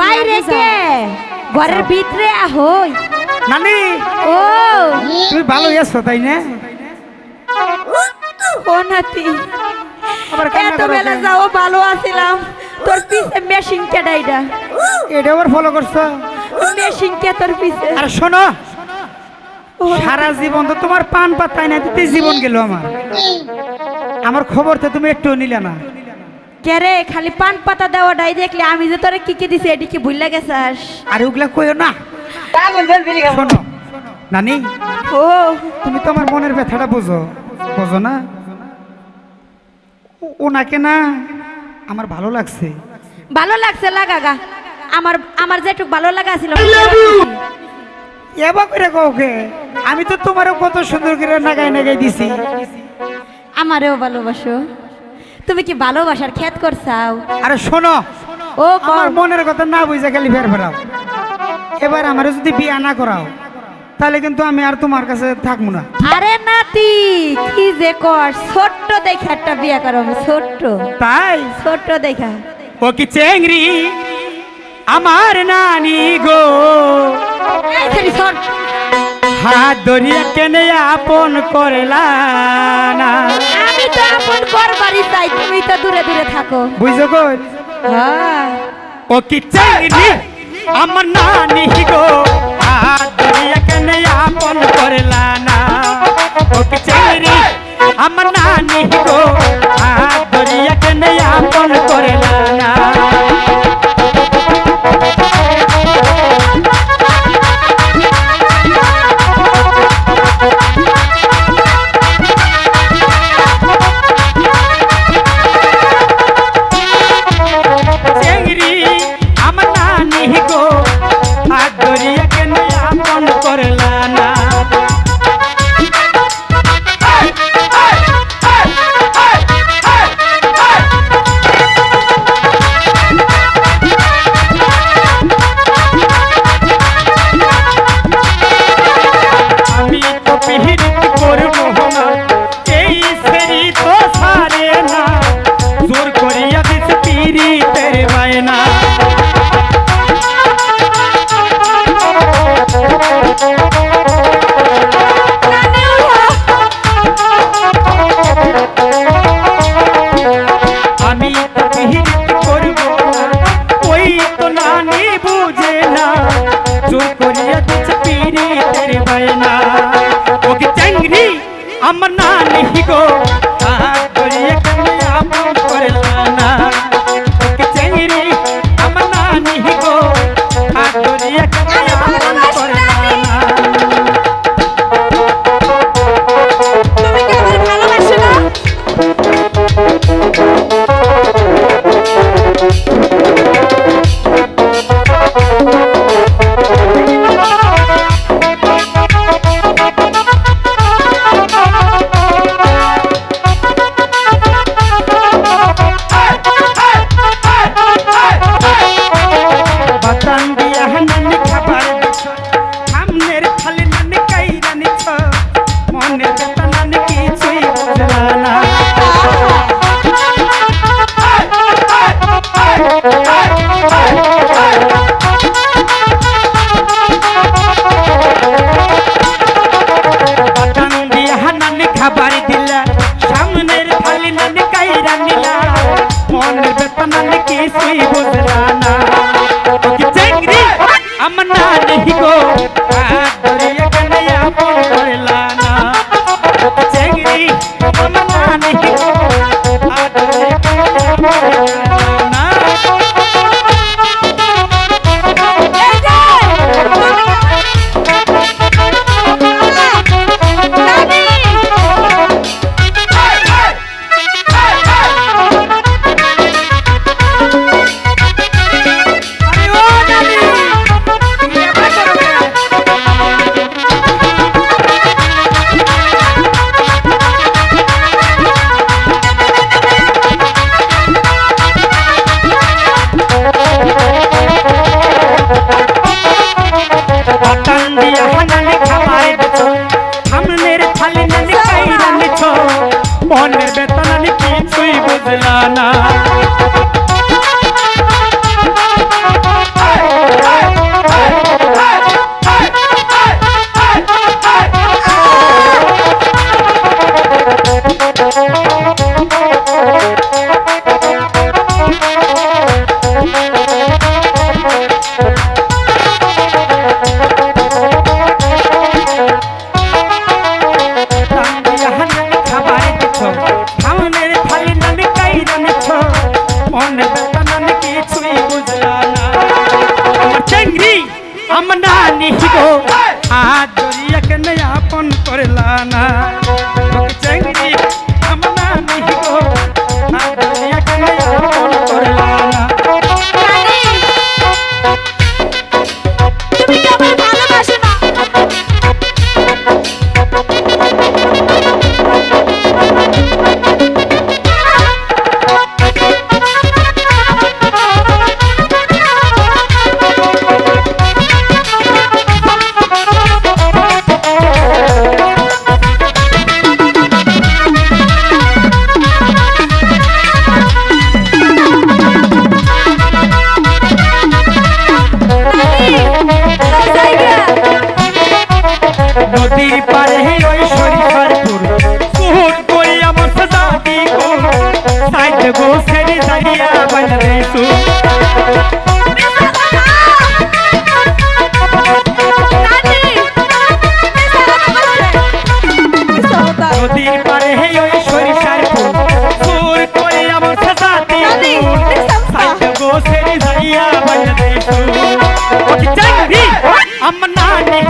বাইরে কে ঘরের ভিতরে আহই নানি ও তুমি ভালো আছো তাই না? ও নাতি আবার কান্না এত করো বেলা কেন? যাও ভালো আছিলাম তোর পিছে মেশিন কেডাইডা এটা আবার ফলো করছো? মেশিন কে তোর পিছে আর শোনো সারা জীবন তো তোমার পান পাতায় না দিতে জীবন গেল আমার খবর তো তুমি একটু নিলে না। কে রে খালি পান পাতা দেওয়াটাই দেখলে আমি যে তোরে কি কি দিছি এটি কি ভুললা গেছাস আর ওগুলা কইও না। শোনো নানি ও তুমি তো আমার মনের ব্যথাটা বোঝো বোঝো না? ওনাকে না আমার ভালো লাগছে। ভালো লাগছে লাগাগা আমার আমার যেটুক ভালো লাগা ছিল এবার করে কাউকে আমি তো তোমারও কত সুন্দর করে নাগাই নাগাই দিছি। আমারেও ভালোবাসো তুমি কি ভালোবাসার খেত করছাও আরে শোনো ও আমার কর মনের কথা না বুঝে খালি ফের ফেরাও। এবার আমার যদি বিয়া না করাও তাহলে কিন্তু আমি আর তোমার কাছে থাকবো না। আরে নাতি কি যে কর ছোট্ট দেখে একটা বিয়া করো আমি ছোট্ট তাই ছোট্ট দেখা ও কি চেংড়ি আমার নানি গো এই ছেড়ি সর হাত ধরিয়া কেনে আপন করলা না। আমি তো আপন করবারই চাই তুমি তো দূরে দূরে থাকো বুঝছো কই? হ্যাঁ ও কি চেংড়ি আমার নানি গো হাত ধরিয়া কেনে আপন করলা না। ও কি চেংড়ি আমার নানি গো হাত ধরিয়া কেনে আপন করলা না। আমার নানি গো হাত ধরিয়া কেনে আপন করলা না। চেংড়ি আমার নানি গো হাত ধরিয়া কেনে আপন করলা না। তুমি কি আমার ভালোবাসো না আমার নানি গো হাত ধরিয়া কেনে আপন করলা না। চেংড়ি আমার নানি গো হাত ধরিয়া কেনে আপন করলা না। আরে ও নানি তুমি এবার করবে দিয়া হানানি খাবার দিছো সামনের থালি নানি কাইরা নিছো মনের বেতন আমি কিছুই বুঝলা না নদীর পারে ওই সরিষারপুর সুহুর কই আমার সাজাতি গো সাইড গো সেরি দাঁড়িয়া বাজরে সু নদীর পারে ওই সরিষারপুর সুহুর কই আমার সাজাতি গো সাইড গো সেরি দাঁড়িয়া বাজরে সু ওকে চাইবি আমার নানি